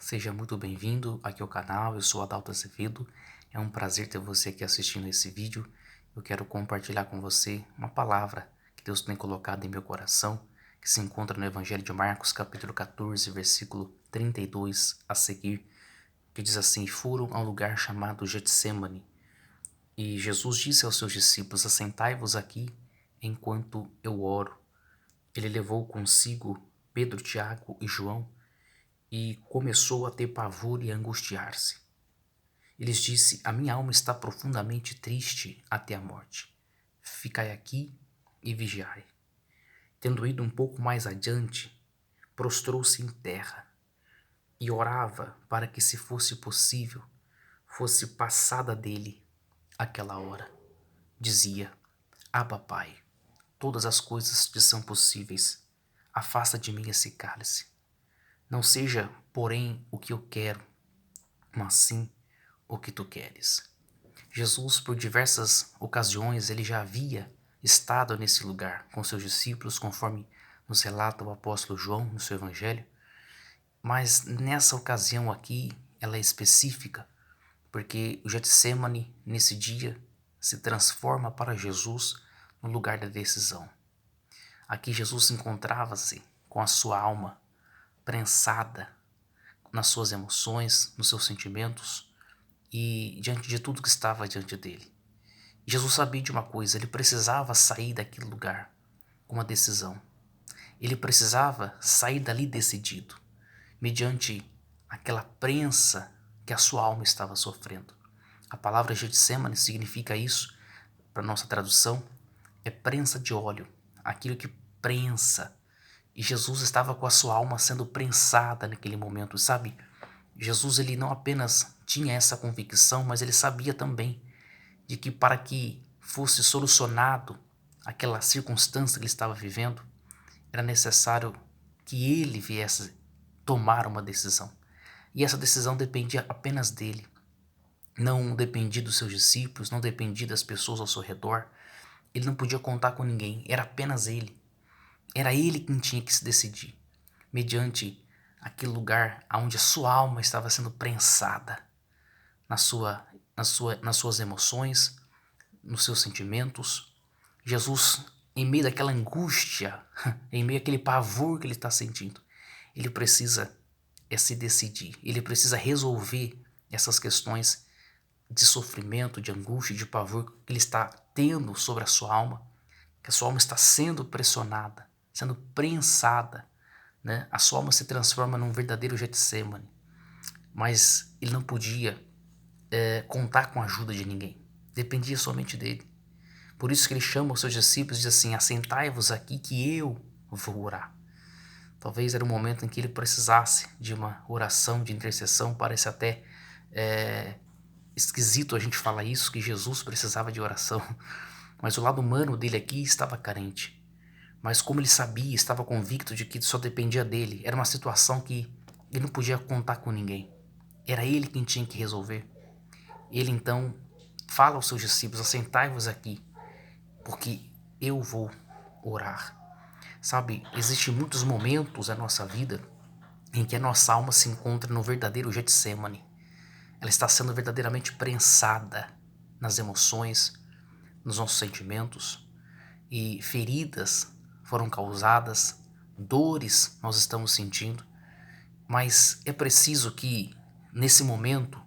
Seja muito bem-vindo aqui ao canal, eu sou Adalto Azevedo. É um prazer ter você aqui assistindo esse vídeo. Eu quero compartilhar com você uma palavra que Deus tem colocado em meu coração, que se encontra no Evangelho de Marcos, capítulo 14, versículo 32 a seguir, que diz assim: Foram a um lugar chamado Getsêmani, e Jesus disse aos seus discípulos: Assentai-vos aqui enquanto eu oro. Ele levou consigo Pedro, Tiago e João, e começou a ter pavor e a angustiar-se. Ele lhes disse: A minha alma está profundamente triste até a morte. Ficai aqui e vigiai. Tendo ido um pouco mais adiante, prostrou-se em terra e orava para que, se fosse possível, fosse passada dele aquela hora. Dizia: Abba, Pai, todas as coisas te são possíveis. Afasta de mim esse cálice. Não seja, porém, o que eu quero, mas sim o que tu queres. Jesus, por diversas ocasiões, ele já havia estado nesse lugar com seus discípulos, conforme nos relata o apóstolo João no seu evangelho. Mas nessa ocasião aqui, ela é específica, porque o Getsêmani, nesse dia, se transforma para Jesus no lugar da decisão. Aqui Jesus encontrava-se com a sua alma prensada nas suas emoções, nos seus sentimentos e diante de tudo que estava diante dele. Jesus sabia de uma coisa: ele precisava sair daquele lugar com uma decisão. Ele precisava sair dali decidido, mediante aquela prensa que a sua alma estava sofrendo. A palavra Getsemane significa isso, para nossa tradução, é prensa de óleo, aquilo que prensa. E Jesus estava com a sua alma sendo prensada naquele momento, sabe? Jesus, ele não apenas tinha essa convicção, mas ele sabia também de que, para que fosse solucionado aquela circunstância que ele estava vivendo, era necessário que ele viesse tomar uma decisão. E essa decisão dependia apenas dele. Não dependia dos seus discípulos, não dependia das pessoas ao seu redor. Ele não podia contar com ninguém, era apenas ele. Era ele quem tinha que se decidir, mediante aquele lugar onde a sua alma estava sendo prensada nas suas emoções, nos seus sentimentos. Jesus, em meio daquela angústia, em meio àquele pavor que ele está sentindo, ele precisa se decidir, ele precisa resolver essas questões de sofrimento, de angústia, de pavor que ele está tendo sobre a sua alma, que a sua alma está sendo pressionada, sendo prensada, né? A sua alma se transforma num verdadeiro Getsemane, mas ele não podia contar com a ajuda de ninguém, dependia somente dele. Por isso que ele chama os seus discípulos e diz assim: assentai-vos aqui que eu vou orar. Talvez era um momento em que ele precisasse de uma oração de intercessão. Parece até esquisito a gente falar isso, que Jesus precisava de oração. Mas o lado humano dele aqui estava carente. Mas como ele sabia, estava convicto de que só dependia dele, era uma situação que ele não podia contar com ninguém. Era ele quem tinha que resolver. Ele então fala aos seus discípulos: assentai-vos aqui, porque eu vou orar. Sabe, existem muitos momentos na nossa vida em que a nossa alma se encontra no verdadeiro Getsemane. Ela está sendo verdadeiramente prensada nas emoções, nos nossos sentimentos, e feridas foram causadas, dores nós estamos sentindo, mas é preciso que, nesse momento,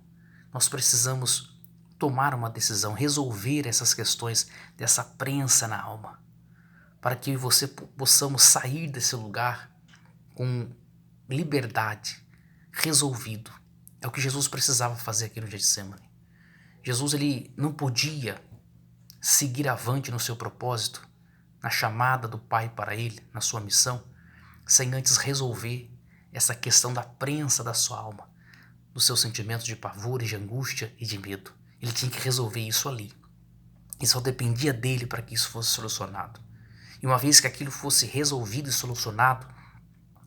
nós precisamos tomar uma decisão, resolver essas questões dessa prensa na alma, para que você possamos sair desse lugar com liberdade, resolvido. É o que Jesus precisava fazer aqui no Getsemane. Jesus, ele não podia seguir avante no seu propósito, na chamada do Pai para ele, na sua missão, sem antes resolver essa questão da prensa da sua alma, dos seus sentimentos de pavor, de angústia e de medo. Ele tinha que resolver isso ali. E só dependia dele para que isso fosse solucionado. E uma vez que aquilo fosse resolvido e solucionado,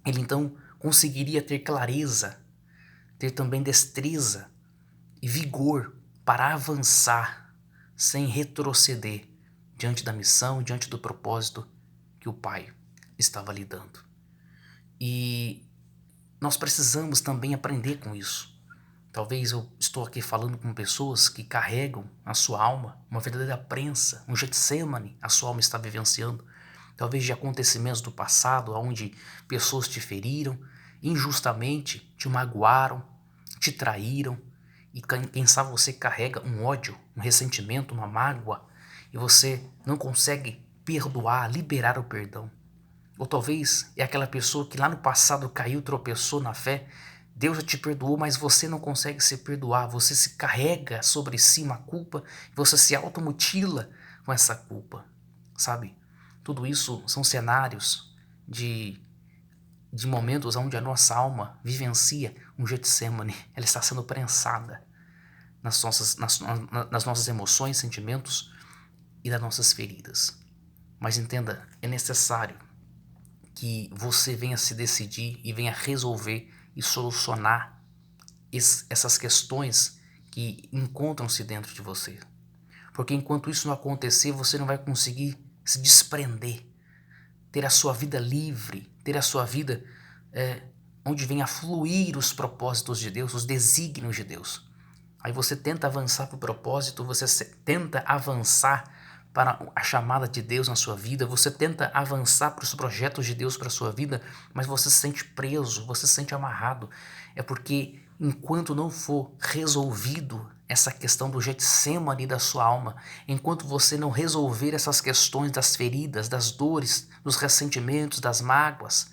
ele então conseguiria ter clareza, ter também destreza e vigor para avançar sem retroceder diante da missão, diante do propósito que o Pai estava lhe dando. E Nós precisamos também aprender com isso. Talvez eu estou aqui falando com pessoas que carregam na sua alma uma verdadeira prensa, um Getsemane, a sua alma está vivenciando. Talvez de acontecimentos do passado, onde pessoas te feriram, injustamente te magoaram, te traíram, e quem sabe você carrega um ódio, um ressentimento, uma mágoa, e você não consegue perdoar, liberar o perdão. Ou talvez é aquela pessoa que lá no passado caiu, tropeçou na fé, Deus já te perdoou, mas você não consegue se perdoar, você se carrega sobre si uma culpa, você se automutila com essa culpa, sabe? Tudo isso são cenários de momentos onde a nossa alma vivencia um Getsemane, ela está sendo prensada nas nossas emoções, sentimentos e das nossas feridas. Mas entenda, é necessário que você venha se decidir e venha resolver e solucionar essas questões que encontram-se dentro de você. Porque enquanto isso não acontecer, você não vai conseguir se desprender, ter a sua vida livre, ter a sua vida onde venha fluir os propósitos de Deus, os desígnios de Deus. Aí você tenta avançar para o propósito, você tenta avançar para a chamada de Deus na sua vida, você tenta avançar para os projetos de Deus para a sua vida, mas você se sente preso, você se sente amarrado. É porque enquanto não for resolvido essa questão do Getsemane da sua alma, enquanto você não resolver essas questões das feridas, das dores, dos ressentimentos, das mágoas,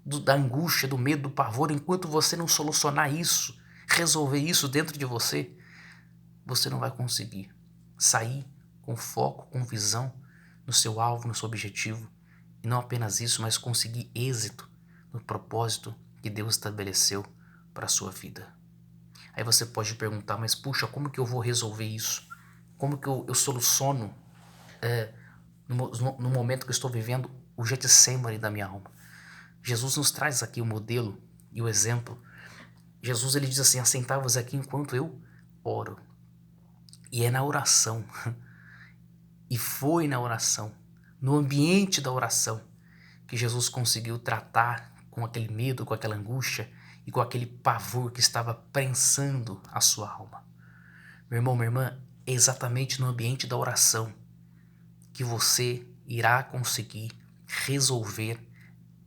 da angústia, do medo, do pavor, enquanto você não solucionar isso, resolver isso dentro de você, você não vai conseguir sair com foco, com visão no seu alvo, no seu objetivo. E não apenas isso, mas conseguir êxito no propósito que Deus estabeleceu para a sua vida. Aí você pode perguntar, mas puxa, como que eu vou resolver isso? Como que eu soluciono no momento que eu estou vivendo o Getsemane da minha alma? Jesus nos traz aqui o modelo e o exemplo. Jesus ele diz assim, assentai-vos aqui enquanto eu oro. E é na oração, e foi na oração, no ambiente da oração, que Jesus conseguiu tratar com aquele medo, com aquela angústia e com aquele pavor que estava prensando a sua alma. Meu irmão, minha irmã, é exatamente no ambiente da oração que você irá conseguir resolver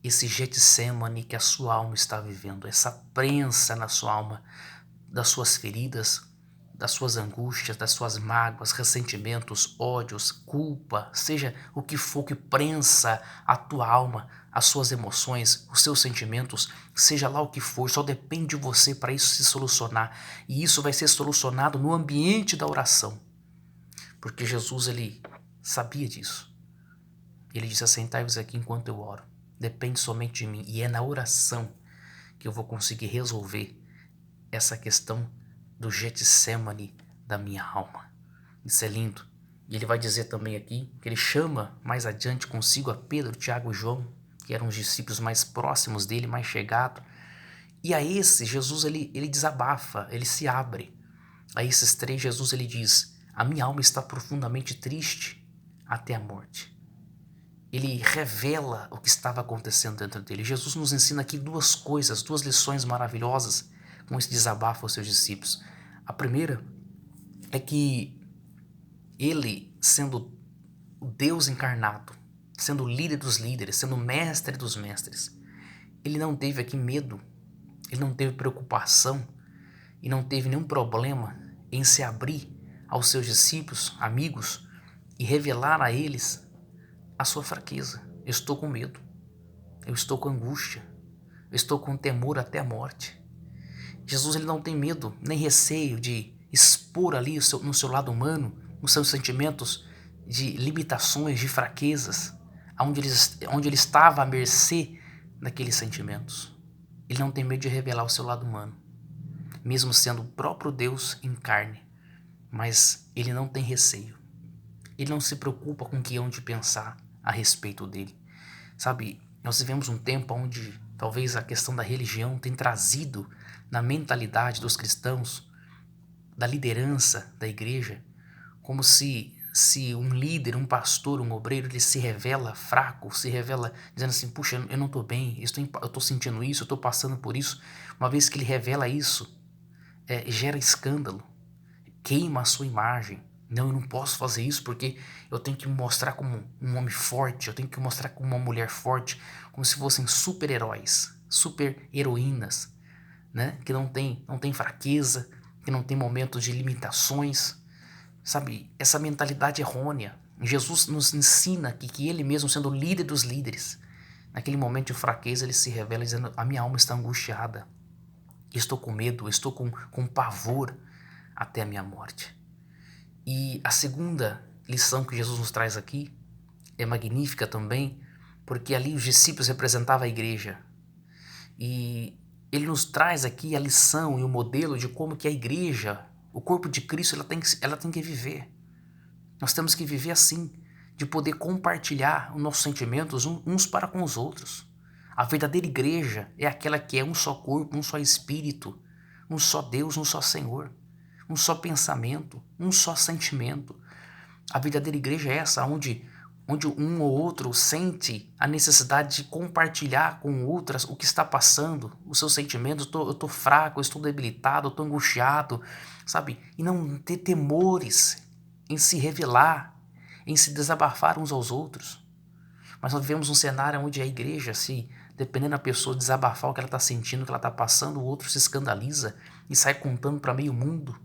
esse Getsemane que a sua alma está vivendo, essa prensa na sua alma, das suas feridas, das suas angústias, das suas mágoas, ressentimentos, ódios, culpa, seja o que for que prensa a tua alma, as suas emoções, os seus sentimentos, seja lá o que for, só depende de você para isso se solucionar. E isso vai ser solucionado no ambiente da oração, porque Jesus ele sabia disso. Ele disse, assentai-vos aqui enquanto eu oro. Depende somente de mim, e é na oração que eu vou conseguir resolver essa questão do Getsemane da minha alma. Isso é lindo. E ele vai dizer também aqui que ele chama mais adiante consigo a Pedro, Tiago e João, que eram os discípulos mais próximos dele, mais chegados. E a esse, Jesus ele desabafa, ele se abre. A esses três, Jesus ele diz, a minha alma está profundamente triste até a morte. Ele revela o que estava acontecendo dentro dele. Jesus nos ensina aqui duas coisas, duas lições maravilhosas com esse desabafo aos seus discípulos. A primeira é que ele, sendo o Deus encarnado, sendo o líder dos líderes, sendo o mestre dos mestres, ele não teve aqui medo, ele não teve preocupação e não teve nenhum problema em se abrir aos seus discípulos, amigos, e revelar a eles a sua fraqueza. Eu estou com medo, eu estou com angústia, eu estou com temor até a morte. Jesus ele não tem medo, nem receio de expor ali no seu lado humano, nos seus sentimentos de limitações, de fraquezas, onde ele estava à mercê daqueles sentimentos. Ele não tem medo de revelar o seu lado humano, mesmo sendo o próprio Deus em carne, mas ele não tem receio. Ele não se preocupa com o que hão de pensar a respeito dele. Sabe, nós vivemos um tempo onde talvez a questão da religião tem trazido na mentalidade dos cristãos, da liderança da igreja, como se se um líder, um pastor, um obreiro, ele se revela fraco, se revela dizendo assim, puxa, eu não estou bem, eu estou sentindo isso, eu estou passando por isso, uma vez que ele revela isso, gera escândalo, queima a sua imagem. Não, eu não posso fazer isso porque eu tenho que me mostrar como um homem forte, eu tenho que me mostrar como uma mulher forte, como se fossem super-heróis, super-heroínas, né? Que não tem fraqueza, que não tem momentos de limitações, sabe? Essa mentalidade errônea. Jesus nos ensina que ele mesmo, sendo o líder dos líderes, naquele momento de fraqueza, ele se revela dizendo, a minha alma está angustiada, estou com medo, estou com pavor até a minha morte. E a segunda lição que Jesus nos traz aqui é magnífica também, porque ali os discípulos representavam a igreja. E ele nos traz aqui a lição e o modelo de como que a igreja, o corpo de Cristo, ela tem que viver. Nós temos que viver assim, de poder compartilhar os nossos sentimentos uns para com os outros. A verdadeira igreja é aquela que é um só corpo, um só espírito, um só Deus, um só Senhor, um só pensamento, um só sentimento. A verdadeira igreja é essa, onde um ou outro sente a necessidade de compartilhar com outras o que está passando, os seus sentimentos. Eu estou fraco, eu estou debilitado, eu estou angustiado, sabe? E não ter temores em se revelar, em se desabafar uns aos outros. Mas nós vivemos um cenário onde a igreja, se dependendo da pessoa desabafar o que ela está sentindo, o que ela está passando, o outro se escandaliza e sai contando para meio mundo.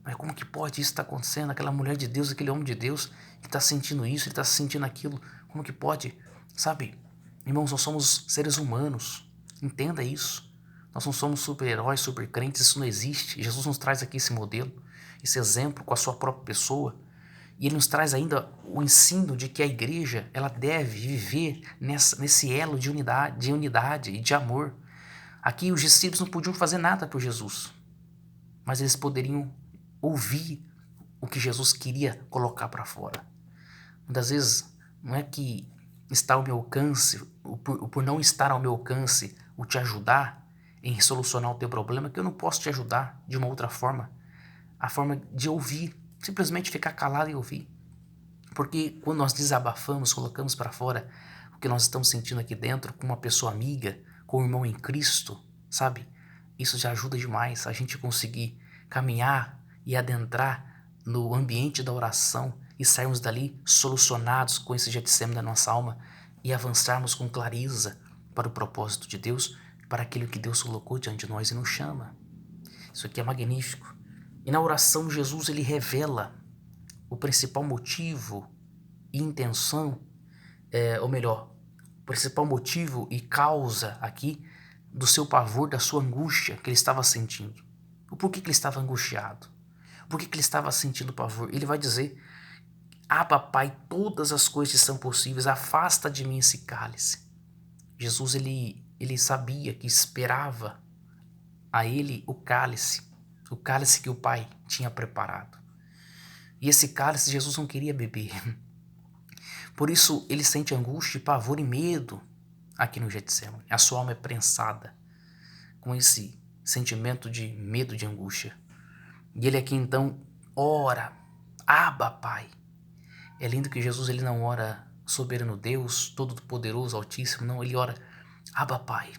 Mas como que pode isso estar acontecendo? Aquela mulher de Deus, aquele homem de Deus que está sentindo isso, ele está sentindo aquilo. Como que pode? Sabe? Irmãos, nós somos seres humanos. Entenda isso. Nós não somos super-heróis, super-crentes, isso não existe. Jesus nos traz aqui esse modelo, esse exemplo com a sua própria pessoa. E ele nos traz ainda o ensino de que a igreja ela deve viver nesse elo de unidade e de amor. Aqui os discípulos não podiam fazer nada por Jesus, mas eles poderiam ouvir o que Jesus queria colocar para fora. Muitas vezes não é que está ao meu alcance, por não estar ao meu alcance, o te ajudar em solucionar o teu problema, que eu não posso te ajudar de uma outra forma. A forma de ouvir, simplesmente ficar calado e ouvir. Porque quando nós desabafamos, colocamos para fora o que nós estamos sentindo aqui dentro com uma pessoa amiga, com um irmão em Cristo, sabe? Isso já ajuda demais a gente conseguir caminhar e adentrar no ambiente da oração e sairmos dali solucionados com esse Getsêmani da nossa alma e avançarmos com clareza para o propósito de Deus, para aquilo que Deus colocou diante de nós e nos chama. Isso aqui é magnífico. E na oração Jesus ele revela o principal motivo e intenção, ou melhor, o principal motivo e causa aqui do seu pavor, da sua angústia que ele estava sentindo. O porquê que ele estava angustiado? Por que ele estava sentindo pavor? Ele vai dizer, Pai, todas as coisas são possíveis, afasta de mim esse cálice. Jesus, ele sabia que esperava a ele o cálice que o Pai tinha preparado. E esse cálice Jesus não queria beber. Por isso ele sente angústia, pavor e medo aqui no Getsêmani. A sua alma é prensada com esse sentimento de medo, de angústia. E ele aqui então ora, Pai. É lindo que Jesus ele não ora soberano Deus, todo-poderoso, altíssimo, não, ele ora Pai,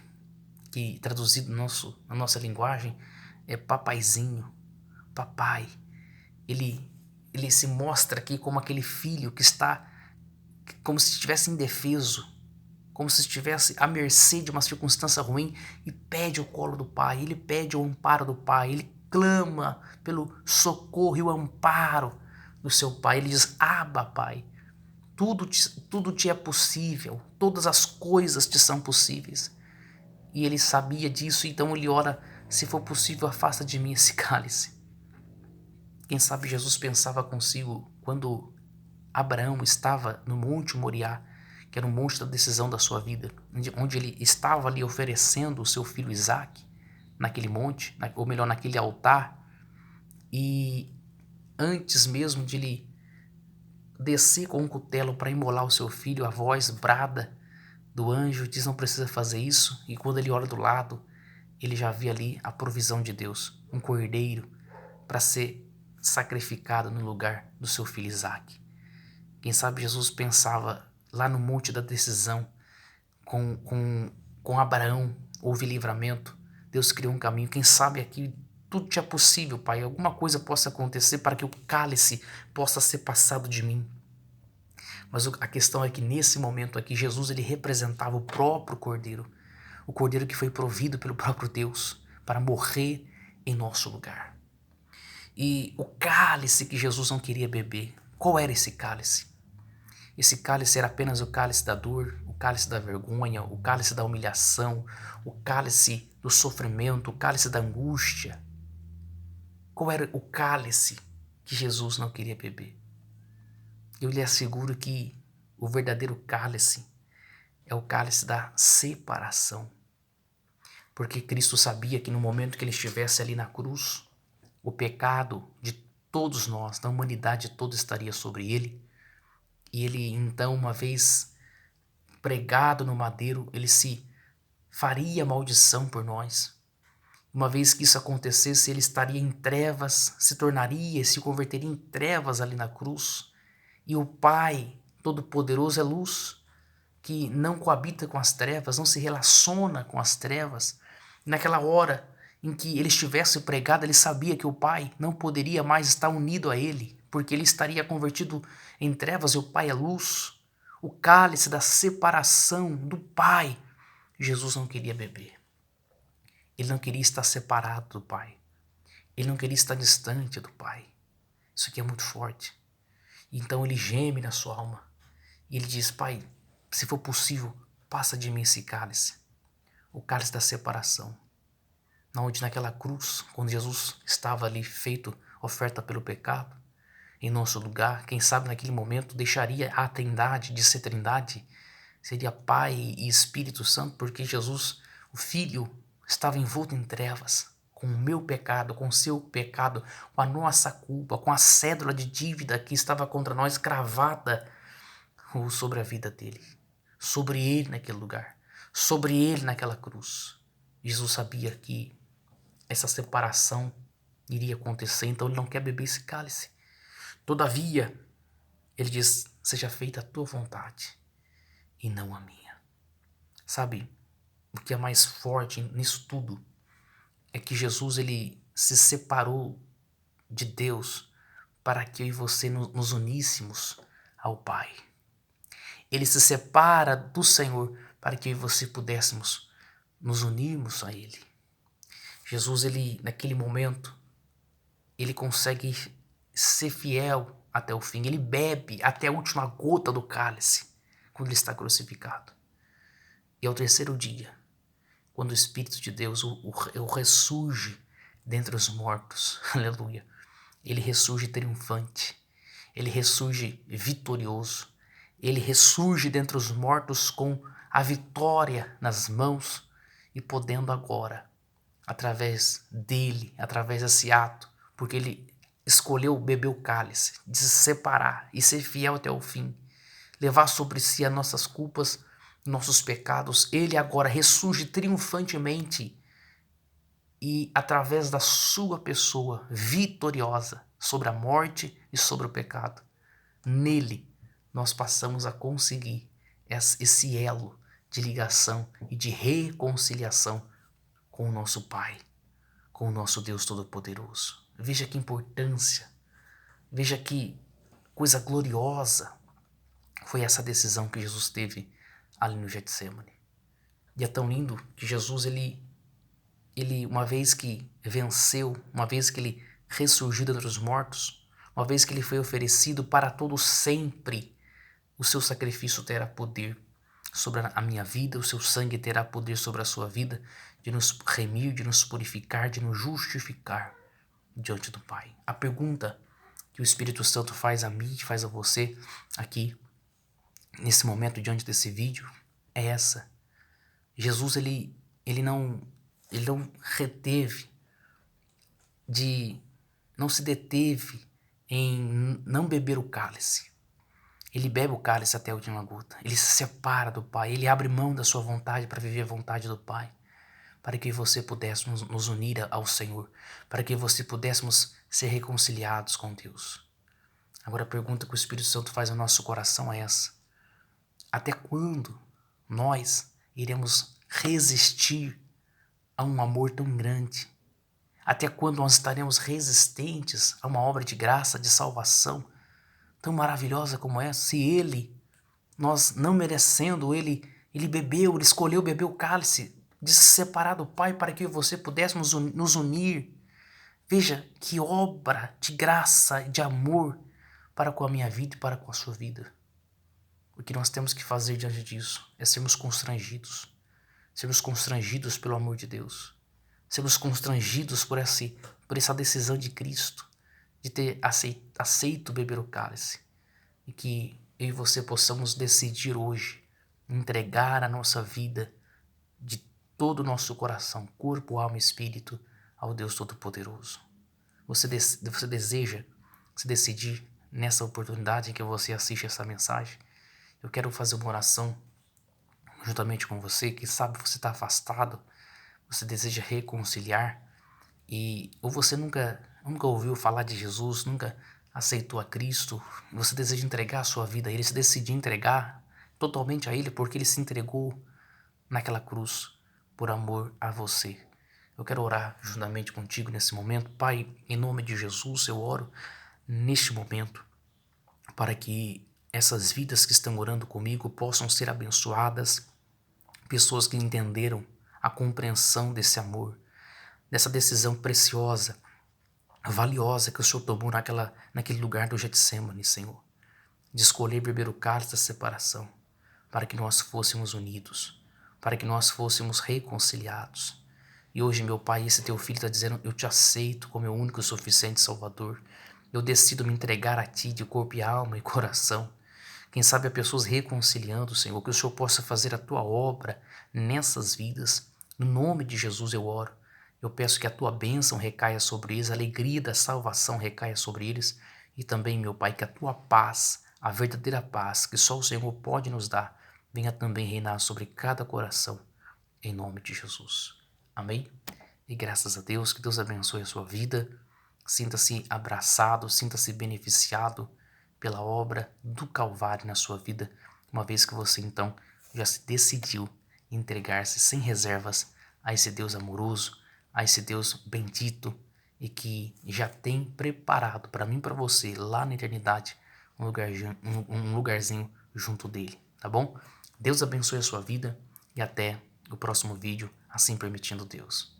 que traduzido na nossa linguagem é papaizinho, papai. Ele se mostra aqui como aquele filho que está como se estivesse indefeso, como se estivesse à mercê de uma circunstância ruim e pede o colo do pai, ele pede o amparo do pai, ele clama pelo socorro e o amparo do seu pai. Ele diz, Pai, tudo te é possível, todas as coisas te são possíveis. E ele sabia disso, então ele ora, se for possível, afasta de mim esse cálice. Quem sabe Jesus pensava consigo quando Abraão estava no Monte Moriá, que era o monte da decisão da sua vida, onde ele estava ali oferecendo o seu filho Isaque, naquele monte, ou melhor, naquele altar, e antes mesmo de ele descer com um cutelo para imolar o seu filho, a voz brada do anjo diz, não precisa fazer isso, e quando ele olha do lado, ele já vê ali a provisão de Deus, um cordeiro para ser sacrificado no lugar do seu filho Isaque. Quem sabe Jesus pensava lá no monte da decisão, com Abraão, houve livramento. Deus criou um caminho. Quem sabe aqui tudo é possível, Pai. Alguma coisa possa acontecer para que o cálice possa ser passado de mim. Mas a questão é que nesse momento aqui, Jesus ele representava o próprio Cordeiro. O Cordeiro que foi provido pelo próprio Deus para morrer em nosso lugar. E o cálice que Jesus não queria beber, qual era esse cálice? Esse cálice era apenas o cálice da dor, o cálice da vergonha, o cálice da humilhação, o cálice do sofrimento, o cálice da angústia. Qual era o cálice que Jesus não queria beber? Eu lhe asseguro que o verdadeiro cálice é o cálice da separação. Porque Cristo sabia que no momento que ele estivesse ali na cruz, o pecado de todos nós, da humanidade toda, estaria sobre ele. E ele então, uma vez pregado no madeiro, ele se faria maldição por nós. Uma vez que isso acontecesse, ele estaria em trevas, se tornaria, se converteria em trevas ali na cruz. E o Pai Todo-Poderoso é luz, que não coabita com as trevas, não se relaciona com as trevas. E naquela hora em que ele estivesse pregado, ele sabia que o Pai não poderia mais estar unido a ele, porque ele estaria convertido em trevas e o Pai é luz. O cálice da separação do Pai, Jesus não queria beber. Ele não queria estar separado do Pai. Ele não queria estar distante do Pai. Isso aqui é muito forte. Então ele geme na sua alma. E ele diz, Pai, se for possível, passa de mim esse cálice. O cálice da separação. Onde naquela cruz, quando Jesus estava ali feito oferta pelo pecado, em nosso lugar, quem sabe naquele momento deixaria a trindade de ser trindade, seria Pai e Espírito Santo, porque Jesus, o Filho, estava envolto em trevas, com o meu pecado, com o seu pecado, com a nossa culpa, com a cédula de dívida que estava contra nós cravada sobre a vida dele, sobre ele naquele lugar, sobre ele naquela cruz. Jesus sabia que essa separação iria acontecer, então ele não quer beber esse cálice. Todavia, ele diz, seja feita a tua vontade e não a minha. Sabe, o que é mais forte nisso tudo é que Jesus ele se separou de Deus para que eu e você nos uníssemos ao Pai. Ele se separa do Senhor para que eu e você pudéssemos nos unirmos a Ele. Jesus, ele naquele momento, ele consegue ser fiel até o fim. Ele bebe até a última gota do cálice quando ele está crucificado. E ao terceiro dia, quando o Espírito de Deus o ressurge dentre os mortos, aleluia, ele ressurge triunfante, ele ressurge vitorioso, ele ressurge dentre os mortos com a vitória nas mãos e podendo agora, através dele, através desse ato, porque ele escolheu beber o cálice, de se separar e ser fiel até o fim, levar sobre si as nossas culpas, nossos pecados, ele agora ressurge triunfantemente e através da sua pessoa vitoriosa sobre a morte e sobre o pecado. Nele nós passamos a conseguir esse elo de ligação e de reconciliação com o nosso Pai, com o nosso Deus Todo-Poderoso. Veja que importância, veja que coisa gloriosa foi essa decisão que Jesus teve ali no Getsemane. E é tão lindo que Jesus, ele uma vez que venceu, uma vez que ele ressurgiu dentre os mortos, uma vez que ele foi oferecido para todo sempre, o seu sacrifício terá poder sobre a minha vida, o seu sangue terá poder sobre a sua vida, de nos remir, de nos purificar, de nos justificar diante do Pai. A pergunta que o Espírito Santo faz a mim, faz a você aqui, nesse momento, diante desse vídeo, é essa. Jesus, ele não reteve, não se deteve em não beber o cálice. Ele bebe o cálice até a última gota. Ele se separa do Pai. Ele abre mão da sua vontade para viver a vontade do Pai. para que você pudesse nos unir ao Senhor, para que você pudéssemos ser reconciliados com Deus. Agora a pergunta que o Espírito Santo faz ao nosso coração é essa: até quando nós iremos resistir a um amor tão grande? Até quando nós estaremos resistentes a uma obra de graça, de salvação tão maravilhosa como essa? Se Ele, nós não merecendo, Ele bebeu, Ele escolheu beber o cálice de se separar do Pai para que você pudéssemos nos unir. Veja que obra de graça e de amor para com a minha vida e para com a sua vida. O que nós temos que fazer diante disso é sermos constrangidos pelo amor de Deus, sermos constrangidos por essa decisão de Cristo, de ter aceito beber o cálice, e que eu e você possamos decidir hoje entregar a nossa vida de todo o nosso coração, corpo, alma e espírito ao Deus Todo-Poderoso. Você deseja se decidir nessa oportunidade em que você assiste essa mensagem? Eu quero fazer uma oração juntamente com você. Quem sabe você está afastado, você deseja reconciliar, ou você nunca ouviu falar de Jesus, nunca aceitou a Cristo, você deseja entregar a sua vida a Ele, se decidir entregar totalmente a Ele, porque Ele se entregou naquela cruz por amor a você. Eu quero orar juntamente contigo nesse momento. Pai, em nome de Jesus, eu oro neste momento para que essas vidas que estão orando comigo possam ser abençoadas, pessoas que entenderam a compreensão desse amor, dessa decisão preciosa, valiosa que o Senhor tomou naquele lugar do Getsemane, Senhor, de escolher beber o cálice da separação, para que nós fôssemos unidos, para que nós fôssemos reconciliados. E hoje, meu Pai, esse teu filho está dizendo: eu te aceito como meu único e suficiente Salvador. Eu decido me entregar a Ti de corpo e alma e coração. Quem sabe há pessoas reconciliando, Senhor, que o Senhor possa fazer a Tua obra nessas vidas. No nome de Jesus eu oro. Eu peço que a Tua bênção recaia sobre eles, a alegria da salvação recaia sobre eles. E também, meu Pai, que a Tua paz, a verdadeira paz que só o Senhor pode nos dar, venha também reinar sobre cada coração, em nome de Jesus. Amém? E graças a Deus, que Deus abençoe a sua vida. Sinta-se abraçado, sinta-se beneficiado pela obra do Calvário na sua vida, uma vez que você então já se decidiu entregar-se sem reservas a esse Deus amoroso, a esse Deus bendito e que já tem preparado para mim e para você lá na eternidade um lugarzinho junto dele, tá bom? Deus abençoe a sua vida e até o próximo vídeo, assim permitindo Deus.